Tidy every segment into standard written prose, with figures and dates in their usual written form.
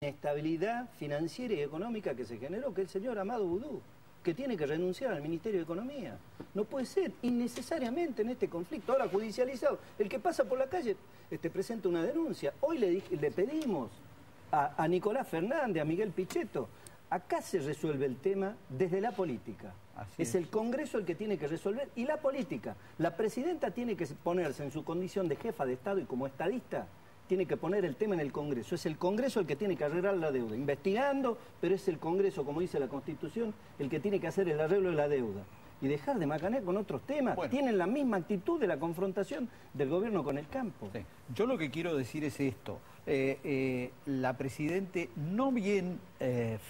inestabilidad financiera y económica que se generó, que el señor Amado Boudou, que tiene que renunciar al Ministerio de Economía. No puede ser innecesariamente en este conflicto, ahora judicializado. El que pasa por la calle presenta una denuncia. Hoy le pedimos a Nicolás Fernández, a Miguel Pichetto, acá se resuelve el tema desde la política. Es el Congreso el que tiene que resolver y la política. La presidenta tiene que ponerse en su condición de jefa de Estado y como estadista tiene que poner el tema en el Congreso. Es el Congreso el que tiene que arreglar la deuda, investigando, pero es el Congreso, como dice la Constitución, el que tiene que hacer el arreglo de la deuda. Y dejar de macanear con otros temas. Bueno, tienen la misma actitud de la confrontación del gobierno con el campo. Sí. Yo lo que quiero decir es esto. La Presidente no bien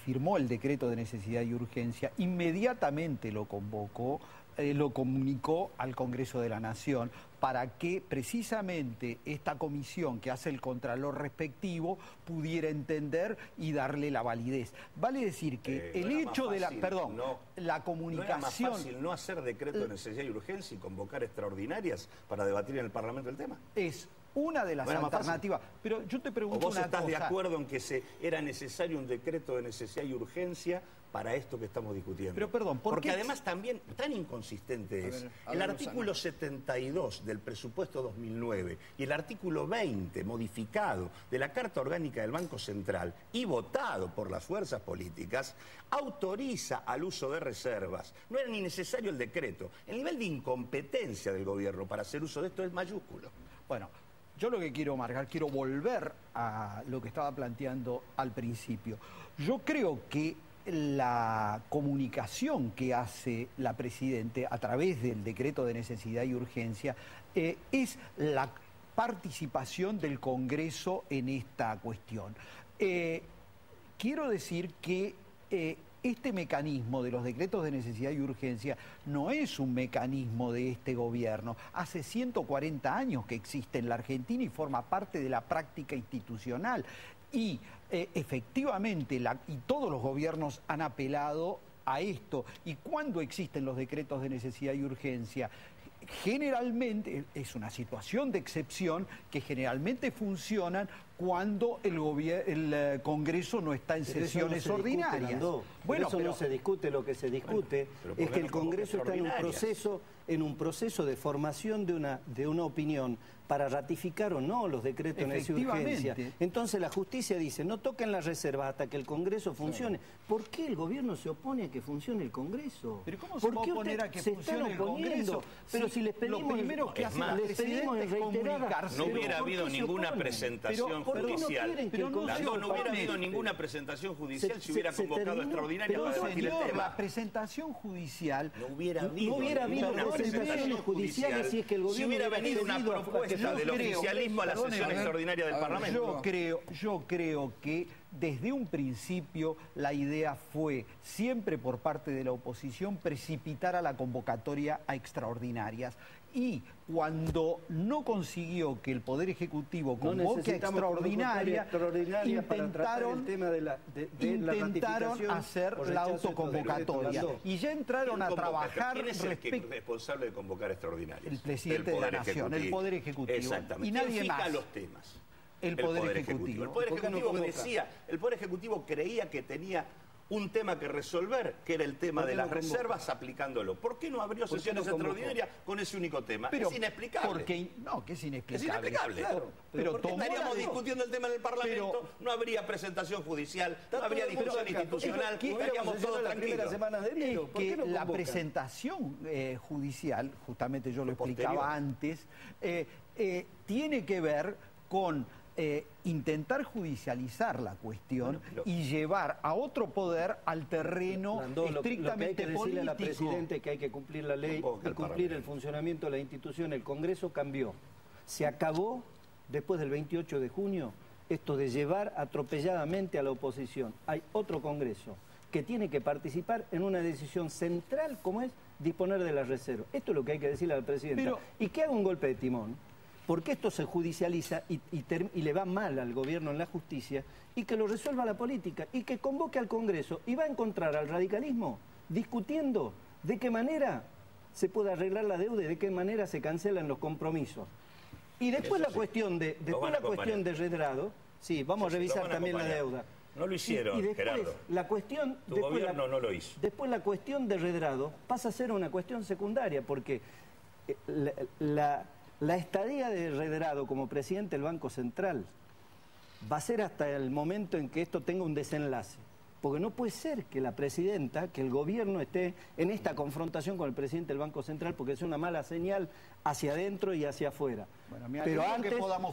firmó el decreto de necesidad y urgencia, inmediatamente lo convocó, lo comunicó al Congreso de la Nación para que precisamente esta comisión que hace el contralor respectivo pudiera entender y darle la validez. Vale decir que el hecho de la comunicación... ¿No era más fácil no hacer decreto de necesidad y urgencia y convocar extraordinarias para debatir en el Parlamento el tema? Es una de las alternativas. Pero yo te pregunto una cosa. ¿O vos estás de acuerdo en que era necesario un decreto de necesidad y urgencia para esto que estamos discutiendo? Pero perdón, porque además también tan inconsistente es el artículo 72 del presupuesto 2009 y el artículo 20 modificado de la Carta Orgánica del Banco Central y votado por las fuerzas políticas autoriza al uso de reservas. No era ni necesario el decreto. El nivel de incompetencia del gobierno para hacer uso de esto es mayúsculo. Bueno, yo lo que quiero marcar, quiero volver a lo que estaba planteando al principio. Yo creo que la comunicación que hace la Presidente a través del decreto de necesidad y urgencia es la participación del Congreso en esta cuestión. Quiero decir que este mecanismo de los decretos de necesidad y urgencia no es un mecanismo de este gobierno. Hace 140 años que existe en la Argentina y forma parte de la práctica institucional. Y efectivamente, y todos los gobiernos han apelado a esto. ¿Y cuándo existen los decretos de necesidad y urgencia? Generalmente es una situación de excepción que generalmente funcionan cuando el Congreso no está en sesiones ordinarias. Bueno, eso no se discute, lo que se discute es que el Congreso está en un proceso de formación de una opinión para ratificar o no los decretos de necesidad y urgencia. Entonces la justicia dice, no toquen las reservas hasta que el Congreso funcione. ¿Por qué el gobierno se opone a que funcione el Congreso? ¿Pero cómo se va a oponer a que funcione el Congreso? Pero si les pedimos, lo primero que hace la Presidenta es comunicarse. No hubiera habido ninguna presentación judicial. No hubiera habido ninguna presentación judicial si hubiera convocado extraordinaria para debatir el tema. La presentación judicial... No hubiera habido presentaciones judiciales si es que el gobierno... Si hubiera venido una propuesta del oficialismo a la sesión extraordinaria del Parlamento. Yo creo que desde un principio la idea fue, siempre por parte de la oposición, precipitar a la convocatoria a extraordinarias. Y cuando no consiguió que el Poder Ejecutivo convoque a extraordinaria, intentaron hacer la autoconvocatoria. Y ya entraron a trabajar... ¿Quién es el responsable de convocar extraordinarias? El Presidente de la Nación, el Poder Ejecutivo. Exactamente. Y nadie más. Los temas. El Poder Ejecutivo. El Poder Ejecutivo el Poder Ejecutivo creía que tenía un tema que resolver, que era el tema de las reservas aplicándolo. ¿Por qué no abrió sesiones extraordinarias con ese único tema? Es inexplicable. Que es inexplicable. Es inexplicable. Claro, pero estaríamos discutiendo el tema en el Parlamento, no habría presentación judicial, no habría discusión institucional, estaríamos todos tranquilos. Que la presentación judicial, justamente yo lo explicaba antes, tiene que ver con intentar judicializar la cuestión y llevar a otro poder al terreno estrictamente político. Decirle a la Presidenta que hay que cumplir la ley y cumplir el funcionamiento de la institución. El Congreso cambió. Se acabó, después del 28 de junio, esto de llevar atropelladamente a la oposición. Hay otro Congreso que tiene que participar en una decisión central como es disponer de las reservas. Esto es lo que hay que decirle a la Presidenta. Y que haga un golpe de timón, porque esto se judicializa y le va mal al gobierno en la justicia, y que lo resuelva la política, y que convoque al Congreso, y va a encontrar al radicalismo discutiendo de qué manera se puede arreglar la deuda y de qué manera se cancelan los compromisos. Y después la cuestión de Redrado, sí, vamos a revisar también la deuda. No lo hicieron, y después, Gerardo. La cuestión, Tu gobierno no lo hizo. Después la cuestión de Redrado pasa a ser una cuestión secundaria, porque la estadía de Redrado como presidente del Banco Central va a ser hasta el momento en que esto tenga un desenlace. Porque no puede ser que la presidenta, que el gobierno esté en esta confrontación con el presidente del Banco Central, porque es una mala señal hacia adentro y hacia afuera.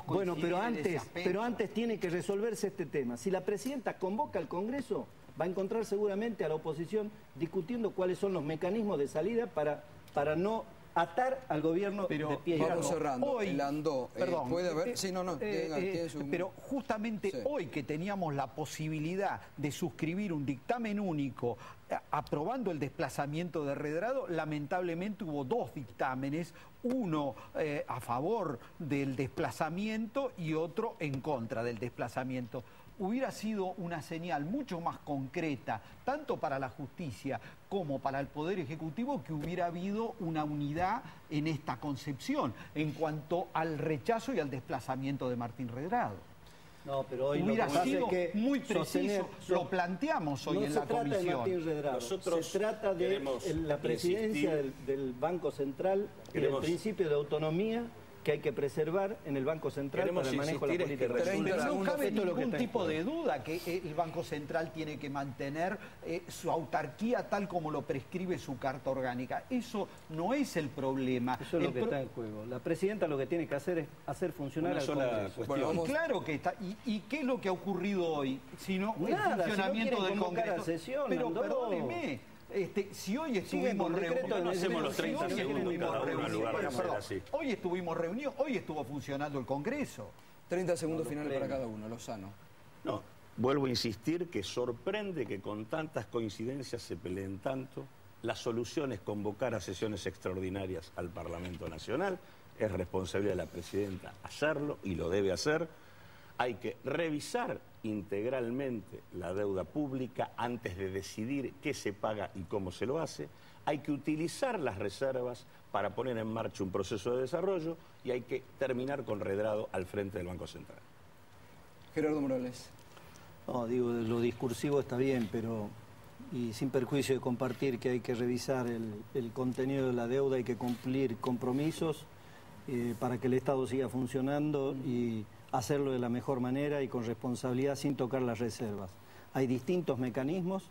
Bueno, pero antes tiene que resolverse este tema. Si la presidenta convoca al Congreso, va a encontrar seguramente a la oposición discutiendo cuáles son los mecanismos de salida para no atar al gobierno de pie y vamos cerrando. Hoy, Landó, perdón, puede haber... Sí, no, tiene su... Pero justamente sí. Hoy que teníamos la posibilidad de suscribir un dictamen único aprobando el desplazamiento de Redrado, lamentablemente hubo dos dictámenes, uno a favor del desplazamiento y otro en contra del desplazamiento. Hubiera sido una señal mucho más concreta, tanto para la justicia como para el Poder Ejecutivo, que hubiera habido una unidad en esta concepción en cuanto al rechazo y al desplazamiento de Martín Redrado. No, pero hoy hubiera lo que sido pasa es que muy preciso, lo planteamos hoy en la comisión. No se trata de Martín Redrado, Nosotros se trata de la presidencia del Banco Central y el principio de autonomía que hay que preservar en el Banco Central para el manejo de la política. Pero no cabe Esto es lo que ningún está en tipo juego. de duda que el Banco Central tiene que mantener su autarquía tal como lo prescribe su Carta Orgánica. Eso no es el problema. Eso es lo que está en juego. La presidenta lo que tiene que hacer es hacer funcionar Una al sola Congreso. cuestión. Bueno, claro que está. ¿Y qué es lo que ha ocurrido hoy? Sino Nada, el funcionamiento si no quieren del convocar Congreso. a sesión, Pero Andorra. perdóneme. Si hoy Siguen estuvimos con decreto reunidos, de hacemos los 30 segundos cada uno en lugar de Bueno, hacer perdón. así. Hoy estuvimos reunidos, hoy estuvo funcionando el Congreso. 30 segundos finales para cada uno, Lozano. No, vuelvo a insistir que sorprende que con tantas coincidencias se peleen tanto. La solución es convocar a sesiones extraordinarias al Parlamento Nacional. Es responsabilidad de la presidenta hacerlo y lo debe hacer. Hay que revisar integralmente la deuda pública antes de decidir qué se paga y cómo se lo hace. Hay que utilizar las reservas para poner en marcha un proceso de desarrollo y hay que terminar con Redrado al frente del Banco Central. Gerardo Morales. No, digo, lo discursivo está bien, pero y sin perjuicio de compartir que hay que revisar el contenido de la deuda, hay que cumplir compromisos para que el Estado siga funcionando y hacerlo de la mejor manera y con responsabilidad sin tocar las reservas. Hay distintos mecanismos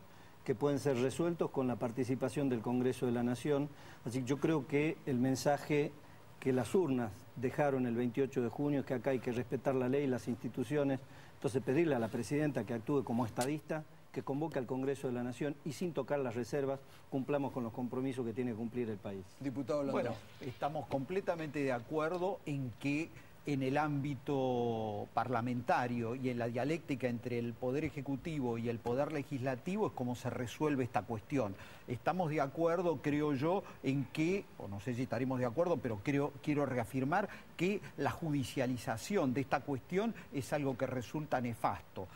que pueden ser resueltos con la participación del Congreso de la Nación, así que yo creo que el mensaje que las urnas dejaron el 28 de junio es que acá hay que respetar la ley y las instituciones, entonces pedirle a la presidenta que actúe como estadista, que convoque al Congreso de la Nación y sin tocar las reservas cumplamos con los compromisos que tiene que cumplir el país. Diputado Landó. Bueno, estamos completamente de acuerdo en que en el ámbito parlamentario y en la dialéctica entre el Poder Ejecutivo y el Poder Legislativo es como se resuelve esta cuestión. Estamos de acuerdo, creo yo, en que, o no sé si estaremos de acuerdo, pero quiero reafirmar que la judicialización de esta cuestión es algo que resulta nefasto,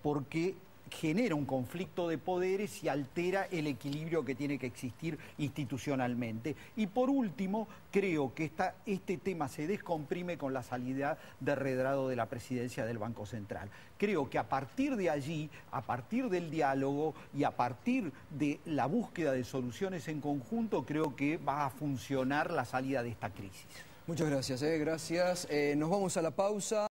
porque genera un conflicto de poderes y altera el equilibrio que tiene que existir institucionalmente. Y por último, creo que este tema se descomprime con la salida de Redrado de la presidencia del Banco Central. Creo que a partir de allí, a partir del diálogo y a partir de la búsqueda de soluciones en conjunto, creo que va a funcionar la salida de esta crisis. Muchas gracias, gracias. Nos vamos a la pausa.